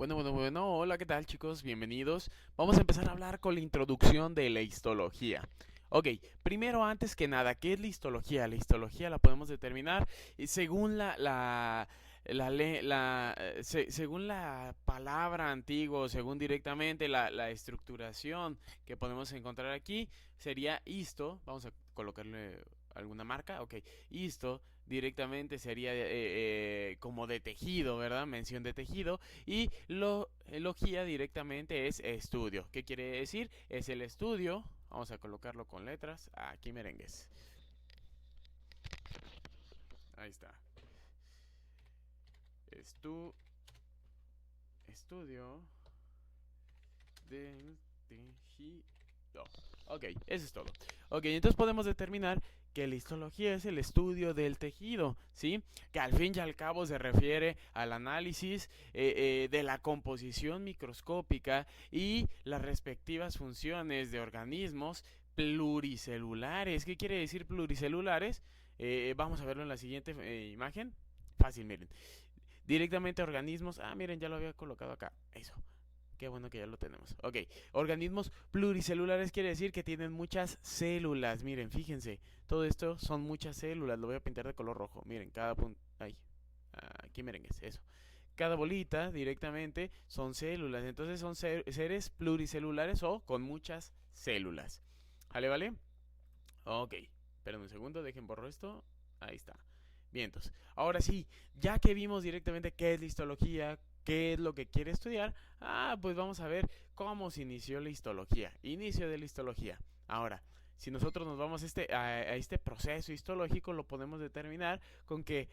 Bueno, hola, ¿qué tal chicos? Bienvenidos. Vamos a empezar a hablar con la introducción de la histología. Ok, primero, antes que nada, ¿qué es la histología? La histología la podemos determinar según según la palabra antigua, según directamente la estructuración que podemos encontrar aquí, sería histo. Vamos a colocarle alguna marca. Ok, histo directamente sería como de tejido, ¿verdad? Mención de tejido. Y logía directamente es estudio. ¿Qué quiere decir? Es el estudio. Vamos a colocarlo con letras. Aquí merengues. Ahí está. Estudio del tejido. Ok, eso es todo. Ok, entonces podemos determinar que la histología es el estudio del tejido, ¿sí? Que al fin y al cabo se refiere al análisis de la composición microscópica y las respectivas funciones de organismos pluricelulares. ¿Qué quiere decir pluricelulares? Vamos a verlo en la siguiente imagen. Fácil, miren. Directamente organismos. Ah, miren, ya lo había colocado acá. Eso. Qué bueno que ya lo tenemos. Ok, organismos pluricelulares quiere decir que tienen muchas células. Miren, fíjense, todo esto son muchas células. Lo voy a pintar de color rojo. Miren, cada punto. Ahí, aquí merengues, eso. Cada bolita directamente son células. Entonces son seres pluricelulares o con muchas células. ¿Vale, vale? Ok, esperen un segundo, dejen borro esto. Ahí está. Bien, entonces, ahora sí, ya que vimos directamente qué es la histología, qué es lo que quiere estudiar, pues vamos a ver cómo se inició la histología. Inicio de la histología. Ahora, si nosotros nos vamos a este proceso histológico, lo podemos determinar con que,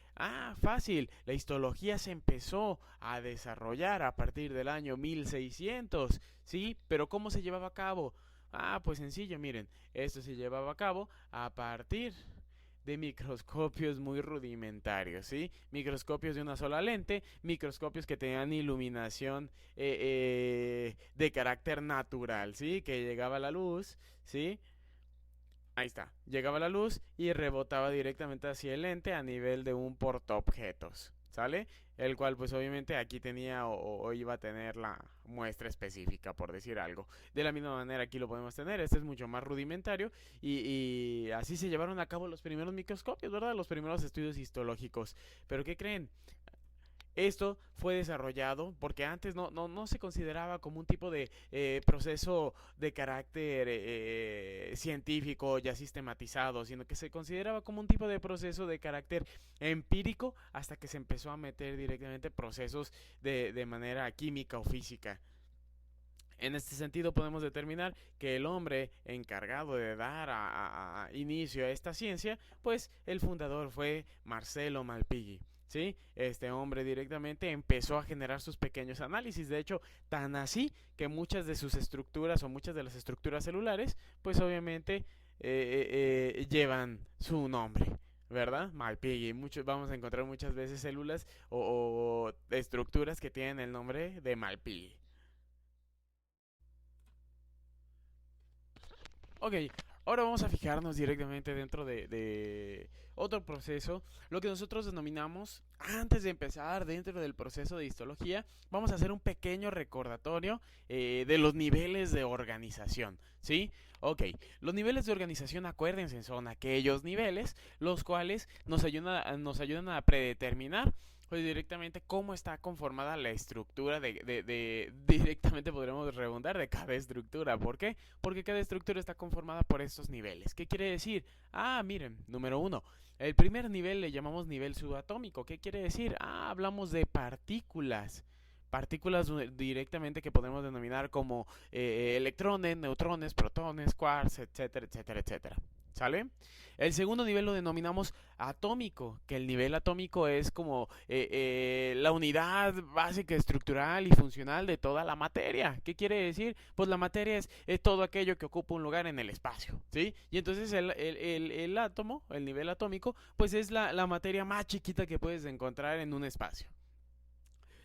fácil, la histología se empezó a desarrollar a partir del año 1600, ¿sí? Pero ¿cómo se llevaba a cabo? Pues sencillo, miren, esto se llevaba a cabo a partir de microscopios muy rudimentarios, ¿sí? Microscopios de una sola lente, microscopios que tenían iluminación de carácter natural, ¿sí? Que llegaba la luz, ¿sí? Ahí está, llegaba la luz y rebotaba directamente hacia el lente a nivel de un portaobjetos, ¿sale? El cual pues obviamente aquí tenía o iba a tener la muestra específica, por decir algo. De la misma manera aquí lo podemos tener, este es mucho más rudimentario y así se llevaron a cabo los primeros microscopios, ¿verdad? Los primeros estudios histológicos. Pero ¿qué creen? Esto fue desarrollado porque antes no se consideraba como un tipo de proceso de carácter científico ya sistematizado, sino que se consideraba como un tipo de proceso de carácter empírico hasta que se empezó a meter directamente procesos de manera química o física. En este sentido podemos determinar que el hombre encargado de dar inicio a esta ciencia, pues el fundador fue Marcelo Malpighi. ¿Sí? Este hombre directamente empezó a generar sus pequeños análisis. De hecho, tan así que muchas de sus estructuras o muchas de las estructuras celulares, pues obviamente llevan su nombre. ¿Verdad? Malpighi. Vamos a encontrar muchas veces células o estructuras que tienen el nombre de Malpighi. Ok, ahora vamos a fijarnos directamente dentro de otro proceso, lo que nosotros denominamos, antes de empezar dentro del proceso de histología, vamos a hacer un pequeño recordatorio de los niveles de organización, ¿sí? Ok, los niveles de organización, acuérdense, son aquellos niveles los cuales nos ayudan a predeterminar pues directamente cómo está conformada la estructura directamente podremos redundar de cada estructura. ¿Por qué? Porque cada estructura está conformada por estos niveles. ¿Qué quiere decir? Miren, número uno, el primer nivel le llamamos nivel subatómico. ¿Qué quiere decir? Hablamos de partículas. Partículas directamente que podemos denominar como electrones, neutrones, protones, quarks, etcétera, etcétera, etcétera. ¿Sale? El segundo nivel lo denominamos atómico, que el nivel atómico es como la unidad básica, estructural y funcional de toda la materia. ¿Qué quiere decir? Pues la materia es todo aquello que ocupa un lugar en el espacio, ¿sí? Y entonces el átomo, el nivel atómico, pues es la materia más chiquita que puedes encontrar en un espacio.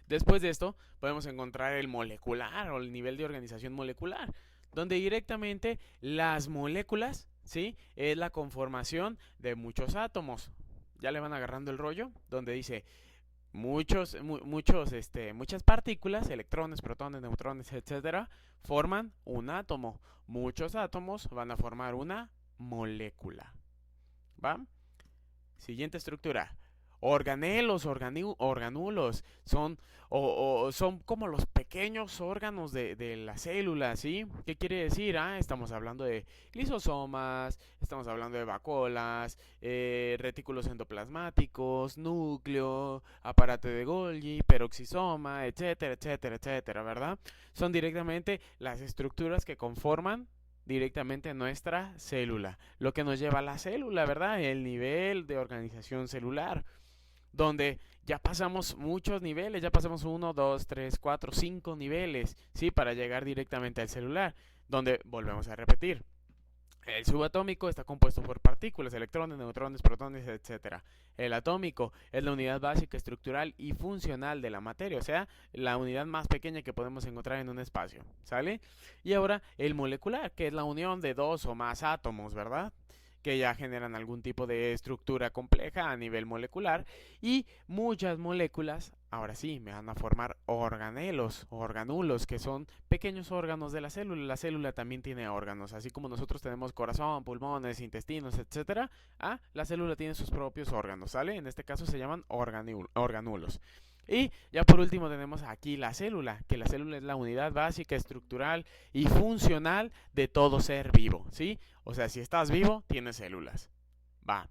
Después de esto, podemos encontrar el molecular o el nivel de organización molecular, donde directamente las moléculas, ¿sí? Es la conformación de muchos átomos. Ya le van agarrando el rollo, donde dice muchas partículas, electrones, protones, neutrones, etcétera, forman un átomo. Muchos átomos van a formar una molécula. ¿Va? Siguiente estructura. Organelos, organulos, son como los pequeños órganos de la célula, ¿sí? ¿Qué quiere decir? Estamos hablando de lisosomas, estamos hablando de vacuolas, retículos endoplasmáticos, núcleo, aparato de Golgi, peroxisoma, etcétera, etcétera, etcétera, ¿verdad? Son directamente las estructuras que conforman directamente nuestra célula, lo que nos lleva a la célula, ¿verdad? El nivel de organización celular, donde ya pasamos muchos niveles, ya pasamos 1, 2, 3, 4, 5 niveles, ¿sí? Para llegar directamente al celular, donde volvemos a repetir. El subatómico está compuesto por partículas, electrones, neutrones, protones, etcétera. El atómico es la unidad básica, estructural y funcional de la materia, o sea, la unidad más pequeña que podemos encontrar en un espacio, ¿sale? Y ahora el molecular, que es la unión de dos o más átomos, ¿verdad? Que ya generan algún tipo de estructura compleja a nivel molecular, y muchas moléculas, ahora sí, me van a formar organelos, organulos, que son pequeños órganos de la célula. La célula también tiene órganos, así como nosotros tenemos corazón, pulmones, intestinos, etcétera. La célula tiene sus propios órganos, ¿sale? En este caso se llaman organulos. Y ya por último tenemos aquí la célula, que la célula es la unidad básica, estructural y funcional de todo ser vivo, ¿sí? O sea, si estás vivo, tienes células. Va.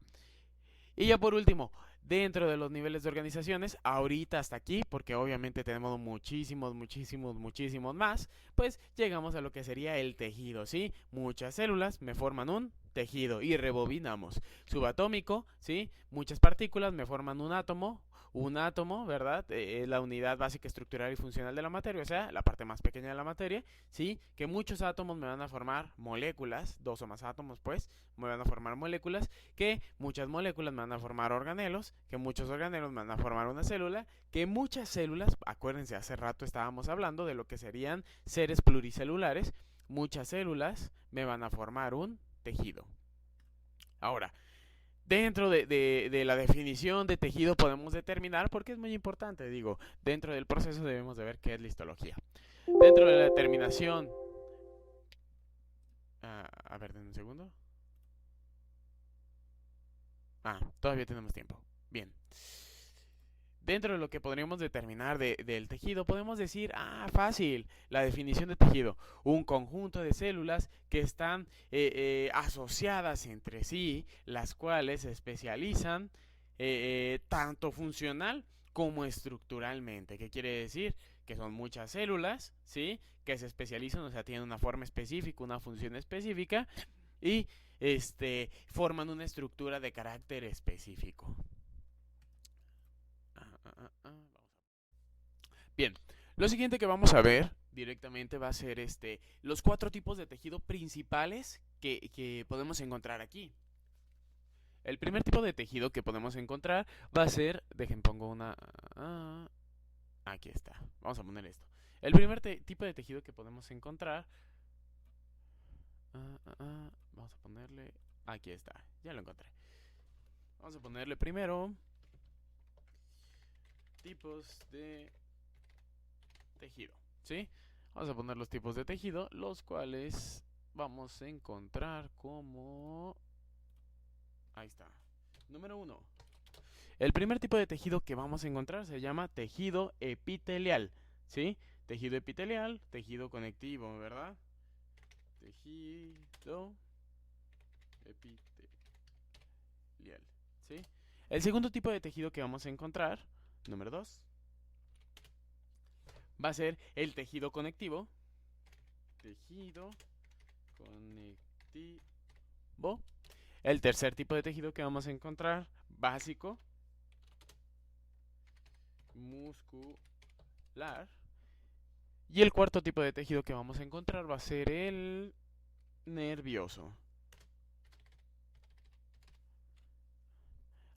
Y ya por último, dentro de los niveles de organizaciones, ahorita hasta aquí, porque obviamente tenemos muchísimos más, pues llegamos a lo que sería el tejido, ¿sí? Muchas células me forman un tejido y rebobinamos. Subatómico, ¿sí? Muchas partículas me forman un átomo, ¿verdad? Es la unidad básica, estructural y funcional de la materia, o sea, la parte más pequeña de la materia, ¿sí? Que muchos átomos me van a formar moléculas, dos o más átomos, pues, me van a formar moléculas, que muchas moléculas me van a formar organelos, que muchos organelos me van a formar una célula, que muchas células, acuérdense, hace rato estábamos hablando de lo que serían seres pluricelulares, muchas células me van a formar un tejido. Ahora, dentro de la definición de tejido podemos determinar, porque es muy importante, digo, dentro del proceso debemos de ver qué es la histología. Dentro de la determinación... a ver, denme un segundo. Todavía tenemos tiempo. Bien. Dentro de lo que podríamos determinar del tejido, podemos decir, fácil, la definición de tejido. Un conjunto de células que están asociadas entre sí, las cuales se especializan tanto funcional como estructuralmente. ¿Qué quiere decir? Que son muchas células, ¿sí? Que se especializan, o sea, tienen una forma específica, una función específica, y forman una estructura de carácter específico. Bien, lo siguiente que vamos a ver directamente va a ser los 4 tipos de tejido principales que podemos encontrar aquí. El primer tipo de tejido que podemos encontrar va a ser, pongo una... aquí está, vamos a poner esto. El primer tipo de tejido que podemos encontrar... vamos a ponerle... aquí está, ya lo encontré. Vamos a ponerle primero... tipos de tejido, ¿sí? Vamos a poner los tipos de tejido, los cuales vamos a encontrar como... ahí está. Número 1. El primer tipo de tejido que vamos a encontrar se llama tejido epitelial, ¿sí? Tejido epitelial, tejido conectivo, ¿verdad? Tejido epitelial, ¿sí? El segundo tipo de tejido que vamos a encontrar, número 2, va a ser el tejido conectivo. Tejido conectivo. El tercer tipo de tejido que vamos a encontrar, básico, muscular. Y el cuarto tipo de tejido que vamos a encontrar va a ser el nervioso.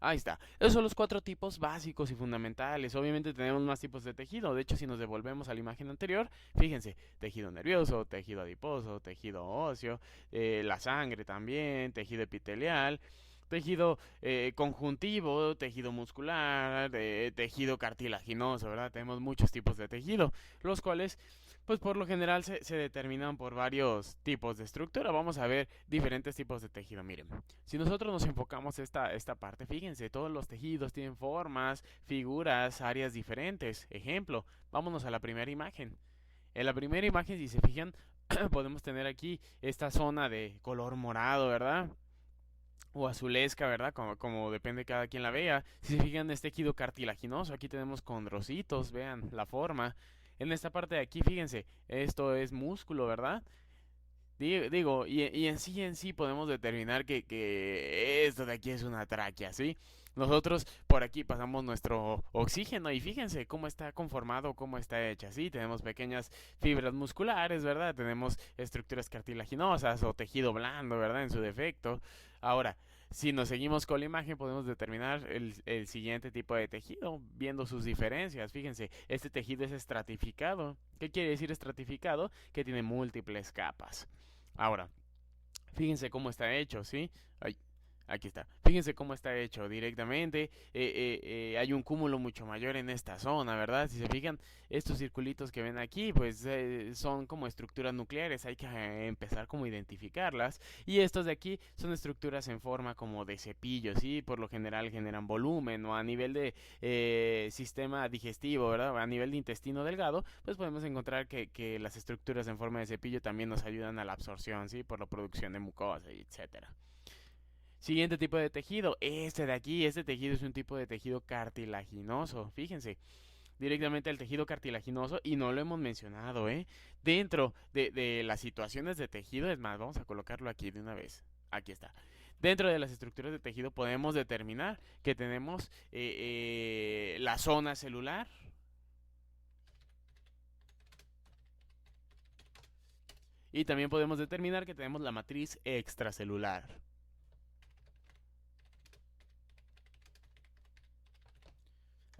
Ahí está. Esos son los 4 tipos básicos y fundamentales. Obviamente tenemos más tipos de tejido. De hecho, si nos devolvemos a la imagen anterior, fíjense, tejido nervioso, tejido adiposo, tejido óseo, la sangre también, tejido epitelial, tejido conjuntivo, tejido muscular, tejido cartilaginoso, ¿verdad? Tenemos muchos tipos de tejido, los cuales, pues por lo general se determinan por varios tipos de estructura. Vamos a ver diferentes tipos de tejido. Miren, si nosotros nos enfocamos esta parte, fíjense, todos los tejidos tienen formas, figuras, áreas diferentes. Ejemplo, vámonos a la primera imagen. En la primera imagen, si se fijan, podemos tener aquí esta zona de color morado, ¿verdad? O azulesca, ¿verdad? Como depende cada quien la vea. Si se fijan, es tejido cartilaginoso. Aquí tenemos condrocitos, vean la forma. En esta parte de aquí, fíjense, esto es músculo, ¿verdad? Digo, y en sí podemos determinar que esto de aquí es una tráquea, ¿sí? Nosotros por aquí pasamos nuestro oxígeno y fíjense cómo está conformado, cómo está hecha, ¿sí? Tenemos pequeñas fibras musculares, ¿verdad? Tenemos estructuras cartilaginosas o tejido blando, ¿verdad? En su defecto. Ahora, si nos seguimos con la imagen, podemos determinar el siguiente tipo de tejido, viendo sus diferencias. Fíjense, este tejido es estratificado. ¿Qué quiere decir estratificado? Que tiene múltiples capas. Ahora, fíjense cómo está hecho, ¿sí? Ay, aquí está. Fíjense cómo está hecho directamente. Hay un cúmulo mucho mayor en esta zona, ¿verdad? Si se fijan, estos circulitos que ven aquí, pues son como estructuras nucleares. Hay que empezar como a identificarlas. Y estos de aquí son estructuras en forma como de cepillo, ¿sí? Por lo general generan volumen o a nivel de sistema digestivo, ¿verdad? A nivel de intestino delgado, pues podemos encontrar que las estructuras en forma de cepillo también nos ayudan a la absorción, ¿sí? Por la producción de mucosa y etcétera. Siguiente tipo de tejido, este de aquí, este tejido es un tipo de tejido cartilaginoso, fíjense, directamente el tejido cartilaginoso y no lo hemos mencionado, ¿eh? Dentro de las situaciones de tejido, es más, vamos a colocarlo aquí de una vez, aquí está. Dentro de las estructuras de tejido podemos determinar que tenemos la zona celular y también podemos determinar que tenemos la matriz extracelular.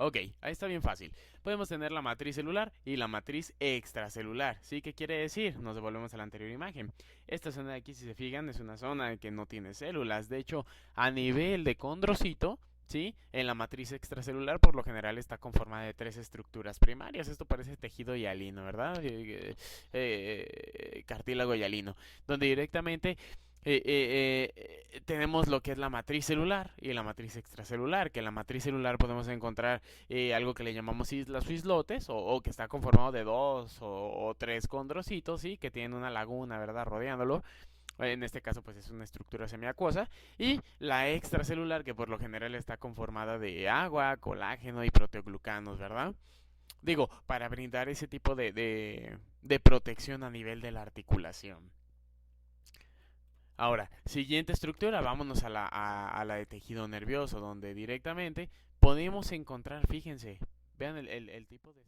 Ok, ahí está bien fácil. Podemos tener la matriz celular y la matriz extracelular. ¿Sí? ¿Qué quiere decir? Nos devolvemos a la anterior imagen. Esta zona de aquí, si se fijan, es una zona que no tiene células. De hecho, a nivel de condrocito, ¿sí? En la matriz extracelular, por lo general, está conformada de tres estructuras primarias. Esto parece tejido hialino, ¿verdad? Cartílago hialino. Donde directamente tenemos lo que es la matriz celular y la matriz extracelular, que en la matriz celular podemos encontrar algo que le llamamos islas o islotes, o que está conformado de dos o tres condrocitos, ¿sí? Que tienen una laguna, ¿verdad? Rodeándolo. En este caso, pues es una estructura semiacuosa. Y la extracelular, que por lo general está conformada de agua, colágeno y proteoglucanos, ¿verdad? Digo, para brindar ese tipo de protección a nivel de la articulación. Ahora, siguiente estructura, vámonos a la de tejido nervioso, donde directamente podemos encontrar, fíjense, vean el tipo de...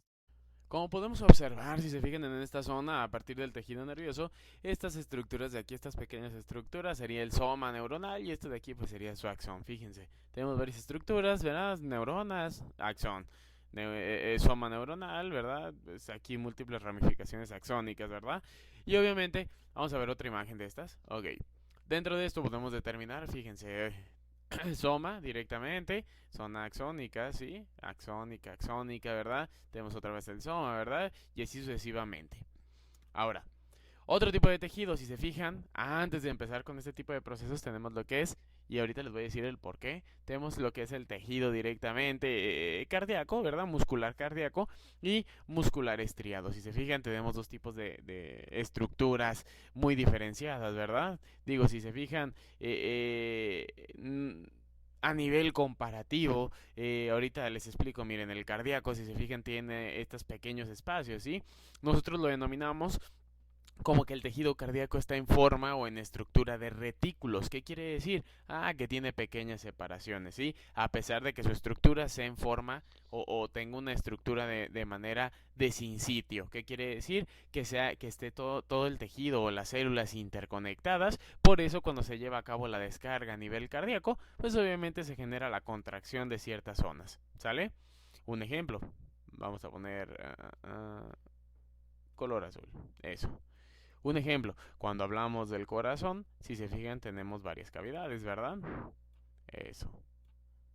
Como podemos observar, si se fijan en esta zona, a partir del tejido nervioso, estas estructuras de aquí, estas pequeñas estructuras, sería el soma neuronal y esto de aquí pues sería su axón, fíjense. Tenemos varias estructuras, ¿verdad? Neuronas, axón. Soma neuronal, ¿verdad? Pues aquí múltiples ramificaciones axónicas, ¿verdad? Y obviamente, vamos a ver otra imagen de estas. Ok. Dentro de esto podemos determinar, fíjense, soma directamente, zona axónica, ¿sí? Axónica, axónica, ¿verdad? Tenemos otra vez el soma, ¿verdad? Y así sucesivamente. Ahora, otro tipo de tejido, si se fijan, antes de empezar con este tipo de procesos tenemos lo que es, y ahorita les voy a decir el por qué, tenemos lo que es el tejido directamente cardíaco, ¿verdad? Muscular cardíaco y muscular estriado. Si se fijan, tenemos dos tipos de estructuras muy diferenciadas, ¿verdad? Digo, si se fijan, a nivel comparativo, ahorita les explico, miren, el cardíaco, si se fijan, tiene estos pequeños espacios, ¿sí? Nosotros lo denominamos como que el tejido cardíaco está en forma o en estructura de retículos. ¿Qué quiere decir? Ah, que tiene pequeñas separaciones, ¿sí? A pesar de que su estructura sea en forma o tenga una estructura de manera de sin sitio. ¿Qué quiere decir? Que esté todo el tejido o las células interconectadas. Por eso cuando se lleva a cabo la descarga a nivel cardíaco, pues obviamente se genera la contracción de ciertas zonas. ¿Sale? Un ejemplo. Vamos a poner color azul. Eso. Un ejemplo, cuando hablamos del corazón, si se fijan tenemos varias cavidades, ¿verdad? Eso.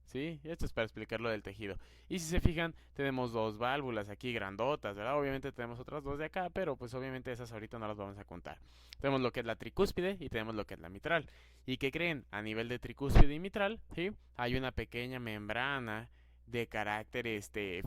¿Sí? Esto es para explicar lo del tejido. Y si se fijan, tenemos dos válvulas aquí grandotas, ¿verdad? Obviamente tenemos otras dos de acá, pero pues obviamente esas ahorita no las vamos a contar. Tenemos lo que es la tricúspide y tenemos lo que es la mitral. ¿Y qué creen? A nivel de tricúspide y mitral, ¿sí? Hay una pequeña membrana de carácter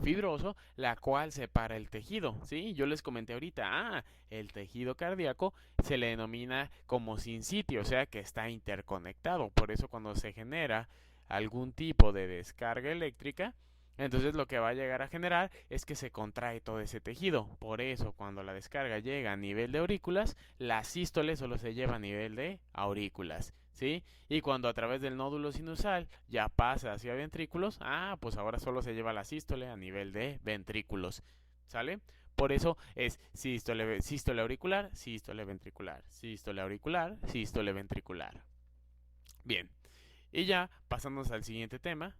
fibroso, la cual separa el tejido, ¿sí? Yo les comenté ahorita, el tejido cardíaco se le denomina como sincitio, o sea que está interconectado. Por eso cuando se genera algún tipo de descarga eléctrica, entonces lo que va a llegar a generar es que se contrae todo ese tejido. Por eso cuando la descarga llega a nivel de aurículas, la sístole solo se lleva a nivel de aurículas, ¿sí? Y cuando a través del nódulo sinusal ya pasa hacia ventrículos, pues ahora solo se lleva la sístole a nivel de ventrículos, ¿sale? Por eso es sístole auricular, sístole ventricular, sístole auricular, sístole ventricular. Bien. Y ya, pasándonos al siguiente tema,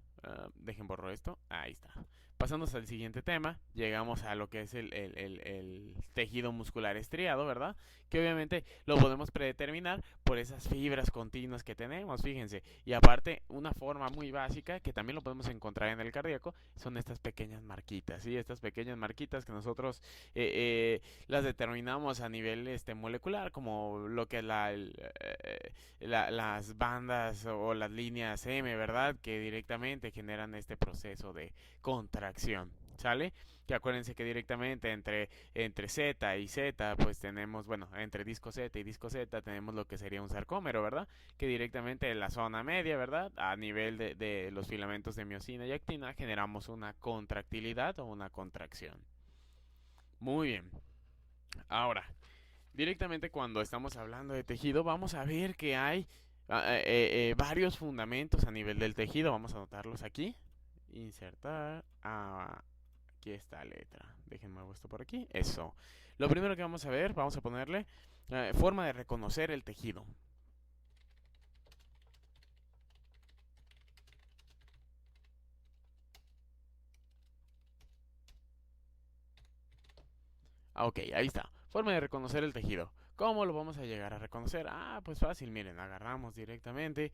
dejen borro esto, ahí está. Pasándonos al siguiente tema, llegamos a lo que es el tejido muscular estriado, ¿verdad? Que obviamente lo podemos predeterminar por esas fibras continuas que tenemos, fíjense. Y aparte, una forma muy básica, que también lo podemos encontrar en el cardíaco, son estas pequeñas marquitas, ¿sí? Estas pequeñas marquitas que nosotros las determinamos a nivel molecular, como lo que es las bandas o las líneas M, ¿verdad? Que directamente generan este proceso de contracción, ¿sale? Que acuérdense que directamente entre Z y Z, pues tenemos, bueno, entre disco Z y disco Z tenemos lo que sería un sarcómero, ¿verdad? Que directamente en la zona media, ¿verdad? A nivel de los filamentos de miosina y actina generamos una contractilidad o una contracción. Muy bien. Ahora, directamente cuando estamos hablando de tejido, vamos a ver que hay varios fundamentos a nivel del tejido. Vamos a anotarlos aquí. Insertar. Aquí está la letra. Déjenme hago esto por aquí. Eso. Lo primero que vamos a ver, vamos a ponerle forma de reconocer el tejido. Ok, ahí está. Forma de reconocer el tejido. ¿Cómo lo vamos a llegar a reconocer? Pues fácil, miren, agarramos directamente.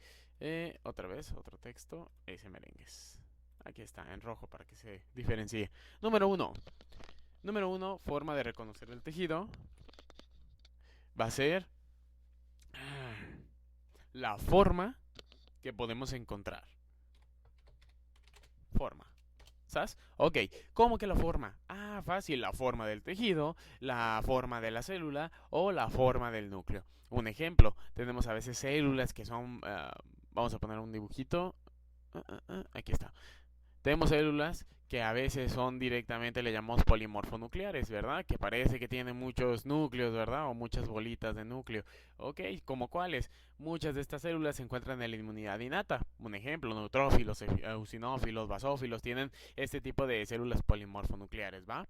Otra vez, otro texto. Ese merengues. Aquí está, en rojo para que se diferencie. Número 1. Número 1, forma de reconocer el tejido. Va a ser la forma que podemos encontrar. Forma. ¿Sabes? Ok, ¿cómo que la forma? Fácil, la forma del tejido, la forma de la célula o la forma del núcleo. Un ejemplo, tenemos a veces células que son, vamos a poner un dibujito, aquí está. Tenemos células que a veces son directamente, le llamamos polimorfonucleares, ¿verdad? Que parece que tienen muchos núcleos, ¿verdad? O muchas bolitas de núcleo. Ok, ¿como cuáles? Muchas de estas células se encuentran en la inmunidad innata. Un ejemplo, neutrófilos, eosinófilos, basófilos tienen este tipo de células polimorfonucleares, ¿va?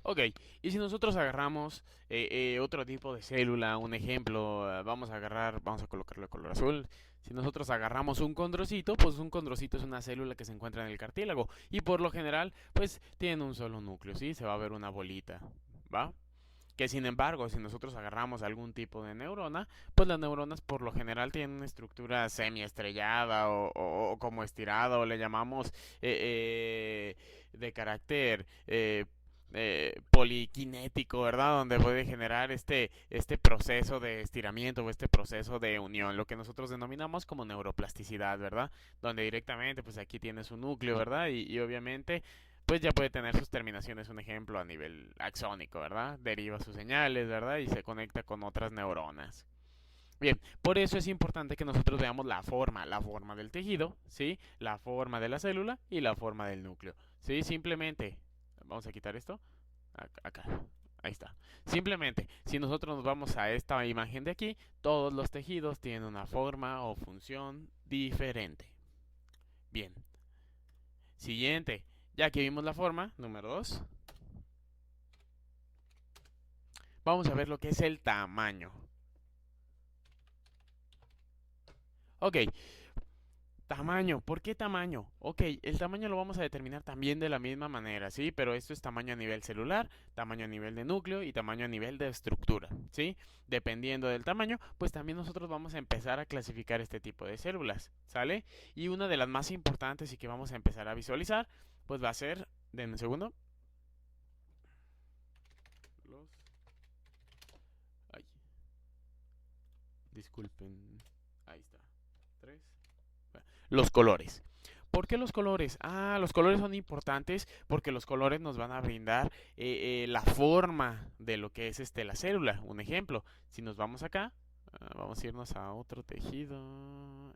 Ok, y si nosotros agarramos otro tipo de célula, un ejemplo, vamos a colocarle color azul. Si nosotros agarramos un condrocito, pues un condrocito es una célula que se encuentra en el cartílago y por lo general, pues tiene un solo núcleo, ¿sí? Se va a ver una bolita, ¿va? Que sin embargo, si nosotros agarramos algún tipo de neurona, pues las neuronas por lo general tienen una estructura semiestrellada o como estirada o le llamamos de carácter poliquinético, ¿verdad? Donde puede generar este proceso de estiramiento o este proceso de unión, lo que nosotros denominamos como neuroplasticidad, ¿verdad? Donde directamente, pues aquí tiene su núcleo, ¿verdad? Y obviamente pues ya puede tener sus terminaciones, un ejemplo a nivel axónico, ¿verdad? Deriva sus señales, ¿verdad? Y se conecta con otras neuronas. Bien, por eso es importante que nosotros veamos la forma del tejido, ¿sí? La forma de la célula y la forma del núcleo, ¿sí? Simplemente, vamos a quitar esto, acá, ahí está. Simplemente, si nosotros nos vamos a esta imagen de aquí, todos los tejidos tienen una forma o función diferente. Bien, siguiente. Ya que vimos la forma, número 2, vamos a ver lo que es el tamaño. Ok, Tamaño, ¿por qué tamaño? Ok, el tamaño lo vamos a determinar también de la misma manera, ¿sí? Pero esto es tamaño a nivel celular, tamaño a nivel de núcleo y tamaño a nivel de estructura, ¿sí? Dependiendo del tamaño, pues también nosotros vamos a empezar a clasificar este tipo de células, ¿sale? Y una de las más importantes y que vamos a empezar a visualizar, pues va a ser, denme un segundo. Ay, disculpen, ahí está, 3. Los colores. ¿Por qué los colores? Ah, los colores son importantes porque los colores nos van a brindar la forma de lo que es la célula. Un ejemplo, si nos vamos acá, vamos a irnos a otro tejido.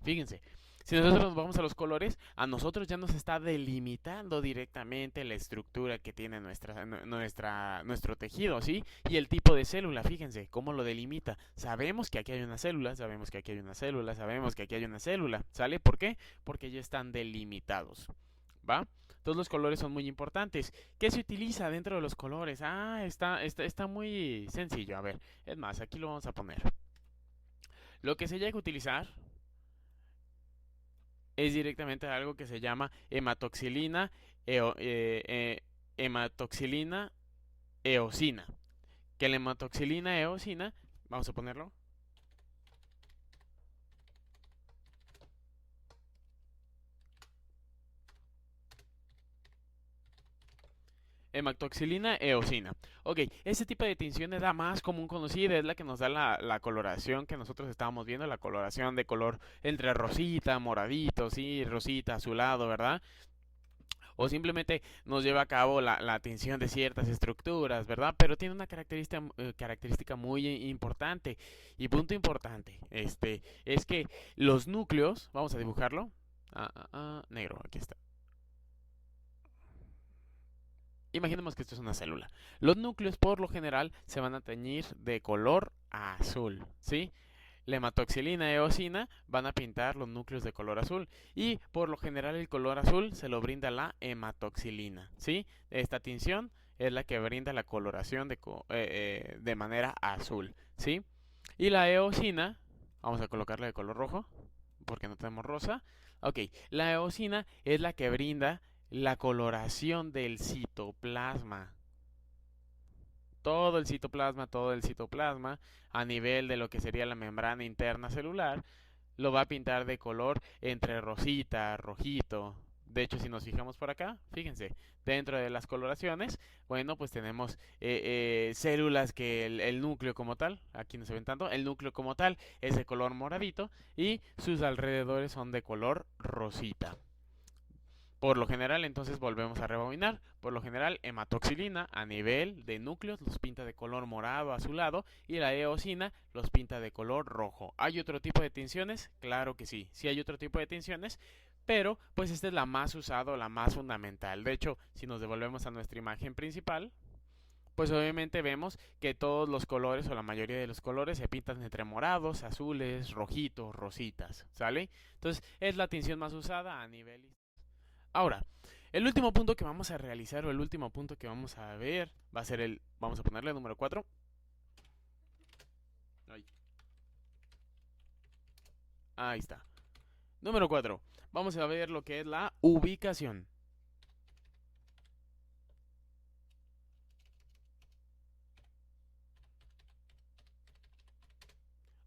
Fíjense, si nosotros nos vamos a los colores, a nosotros ya nos está delimitando directamente la estructura que tiene nuestro tejido, ¿sí? Y el tipo de célula, fíjense, cómo lo delimita. Sabemos que aquí hay una célula, sabemos que aquí hay una célula, sabemos que aquí hay una célula, ¿sale? ¿Por qué? Porque ya están delimitados, ¿va? Todos los colores son muy importantes. ¿Qué se utiliza dentro de los colores? Ah, está muy sencillo. A ver, es más, aquí lo vamos a poner. Lo que se llega a utilizar es directamente algo que se llama hematoxilina eosina. Que la hematoxilina eosina, vamos a ponerlo. Hematoxilina eosina. Ok, este tipo de tinción es la más común conocida, es la que nos da la coloración que nosotros estábamos viendo, la coloración de color entre rosita, moradito, sí, rosita, azulado, ¿verdad? O simplemente nos lleva a cabo la tinción de ciertas estructuras, ¿verdad? Pero tiene una característica muy importante y punto importante, es que los núcleos, vamos a dibujarlo, negro, aquí está. Imaginemos que esto es una célula. Los núcleos por lo general se van a teñir de color azul, ¿sí? La hematoxilina eosina van a pintar los núcleos de color azul y por lo general el color azul se lo brinda la hematoxilina, ¿sí? Esta tinción es la que brinda la coloración de manera azul, ¿sí? Y la eosina, vamos a colocarla de color rojo porque no tenemos rosa. Ok, la eosina es la que brinda la coloración del citoplasma. Todo el citoplasma a nivel de lo que sería la membrana interna celular, lo va a pintar de color entre rosita, rojito. De hecho, si nos fijamos por acá, fíjense, dentro de las coloraciones, bueno, pues tenemos células que el núcleo como tal, aquí no se ven tanto, el núcleo como tal es de color moradito y sus alrededores son de color rosita. Por lo general, entonces volvemos a rebobinar. Por lo general, hematoxilina a nivel de núcleos los pinta de color morado azulado y la eosina los pinta de color rojo. ¿Hay otro tipo de tinciones? Claro que sí, sí hay otro tipo de tinciones, pero pues esta es la más usada, la más fundamental. De hecho, si nos devolvemos a nuestra imagen principal, pues obviamente vemos que todos los colores o la mayoría de los colores se pintan entre morados, azules, rojitos, rositas, ¿sale? Entonces es la tinción más usada a nivel. Ahora, el último punto que vamos a realizar o el último punto que vamos a ver va a ser vamos a ponerle número 4. Ahí está. Número 4. Vamos a ver lo que es la ubicación.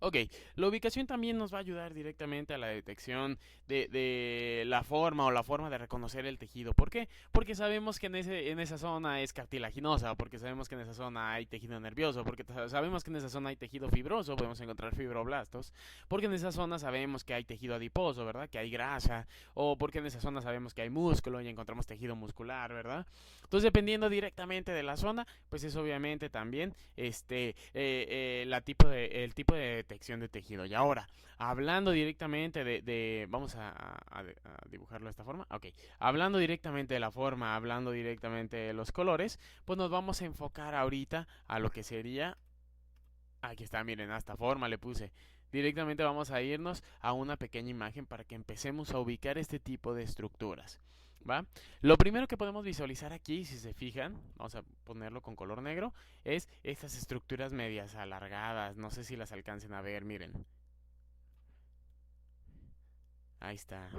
Ok, la ubicación también nos va a ayudar directamente a la detección de la forma o la forma de reconocer el tejido. ¿Por qué? Porque sabemos que en esa zona es cartilaginosa, porque sabemos que en esa zona hay tejido nervioso, porque sabemos que en esa zona hay tejido fibroso, podemos encontrar fibroblastos, porque en esa zona sabemos que hay tejido adiposo, ¿verdad? Que hay grasa, o porque en esa zona sabemos que hay músculo y encontramos tejido muscular, ¿verdad? Entonces, dependiendo directamente de la zona, pues es obviamente también el tipo de detección de tejido. Y ahora, hablando directamente vamos a dibujarlo de esta forma. Ok, hablando directamente de la forma, hablando directamente de los colores, pues nos vamos a enfocar ahorita a lo que sería. Aquí está, miren, a esta forma le puse. Directamente vamos a irnos a una pequeña imagen para que empecemos a ubicar este tipo de estructuras. ¿Va? Lo primero que podemos visualizar aquí, si se fijan, vamos a ponerlo con color negro, es estas estructuras medias alargadas. No sé si las alcancen a ver, miren. Ahí está.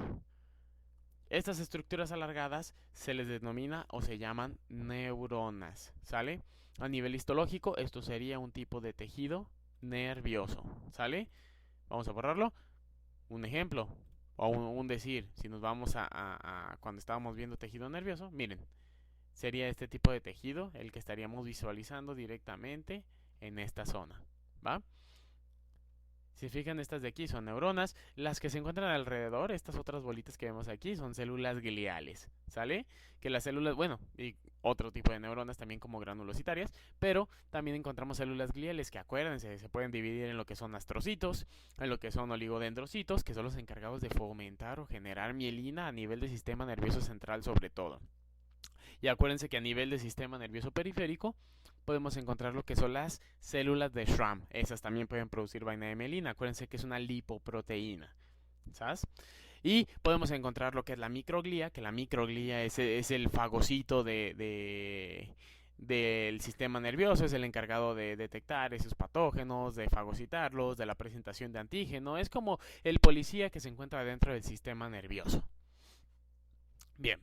Estas estructuras alargadas se les denomina o se llaman neuronas, ¿sale? A nivel histológico, esto sería un tipo de tejido nervioso, ¿sale? Vamos a borrarlo. Un ejemplo, o un decir, si nos vamos a cuando estábamos viendo tejido nervioso, miren, sería este tipo de tejido el que estaríamos visualizando directamente en esta zona, ¿va? Si fijan, estas de aquí son neuronas. Las que se encuentran alrededor, estas otras bolitas que vemos aquí, son células gliales, ¿sale? Que las células, bueno, y otro tipo de neuronas también como granulocitarias, pero también encontramos células gliales que, acuérdense, se pueden dividir en lo que son astrocitos, en lo que son oligodendrocitos, que son los encargados de fomentar o generar mielina a nivel del sistema nervioso central sobre todo. Y acuérdense que a nivel del sistema nervioso periférico podemos encontrar lo que son las células de Schramm. Esas también pueden producir vaina de mielina. Acuérdense que es una lipoproteína. ¿Sabes? Y podemos encontrar lo que es la microglía, que la microglía es el fagocito del sistema nervioso, es el encargado de detectar esos patógenos, de fagocitarlos, de la presentación de antígeno. Es como el policía que se encuentra dentro del sistema nervioso. Bien.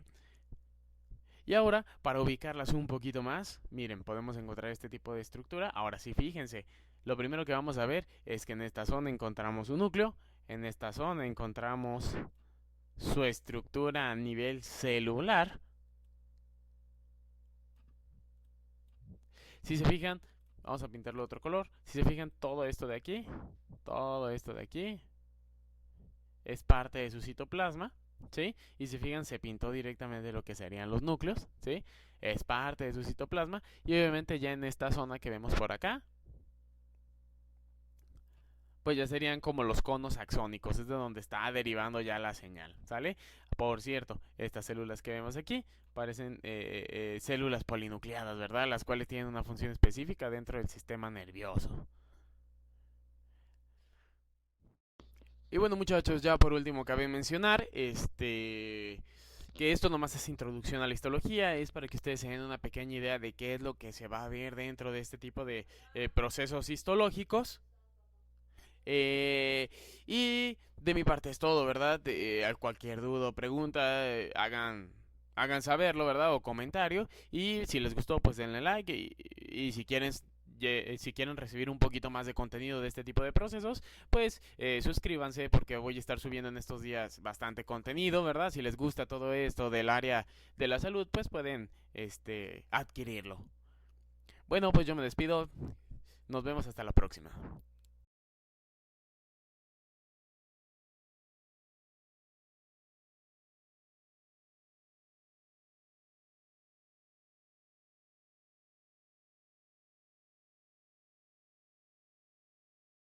Y ahora, para ubicarlas un poquito más, miren, podemos encontrar este tipo de estructura. Ahora sí, fíjense, lo primero que vamos a ver es que en esta zona encontramos un núcleo, en esta zona encontramos su estructura a nivel celular. Si se fijan, vamos a pintarlo de otro color. Si se fijan, todo esto de aquí es parte de su citoplasma. ¿Sí? Y si fijan, se pintó directamente lo que serían los núcleos, ¿sí? Es parte de su citoplasma. Y obviamente ya en esta zona que vemos por acá, pues ya serían como los conos axónicos, es de donde está derivando ya la señal, ¿sale? Por cierto, estas células que vemos aquí parecen células polinucleadas, ¿verdad? Las cuales tienen una función específica dentro del sistema nervioso. Y bueno, muchachos, ya por último cabe mencionar que esto nomás es introducción a la histología, es para que ustedes se den una pequeña idea de qué es lo que se va a ver dentro de este tipo de procesos histológicos. Y de mi parte es todo, ¿verdad? A cualquier duda o pregunta, hagan saberlo, ¿verdad? O comentario. Y si les gustó, pues denle like. Y si quieren recibir un poquito más de contenido de este tipo de procesos, pues suscríbanse porque voy a estar subiendo en estos días bastante contenido, ¿verdad? Si les gusta todo esto del área de la salud, pues pueden adquirirlo. Bueno, pues yo me despido. Nos vemos hasta la próxima.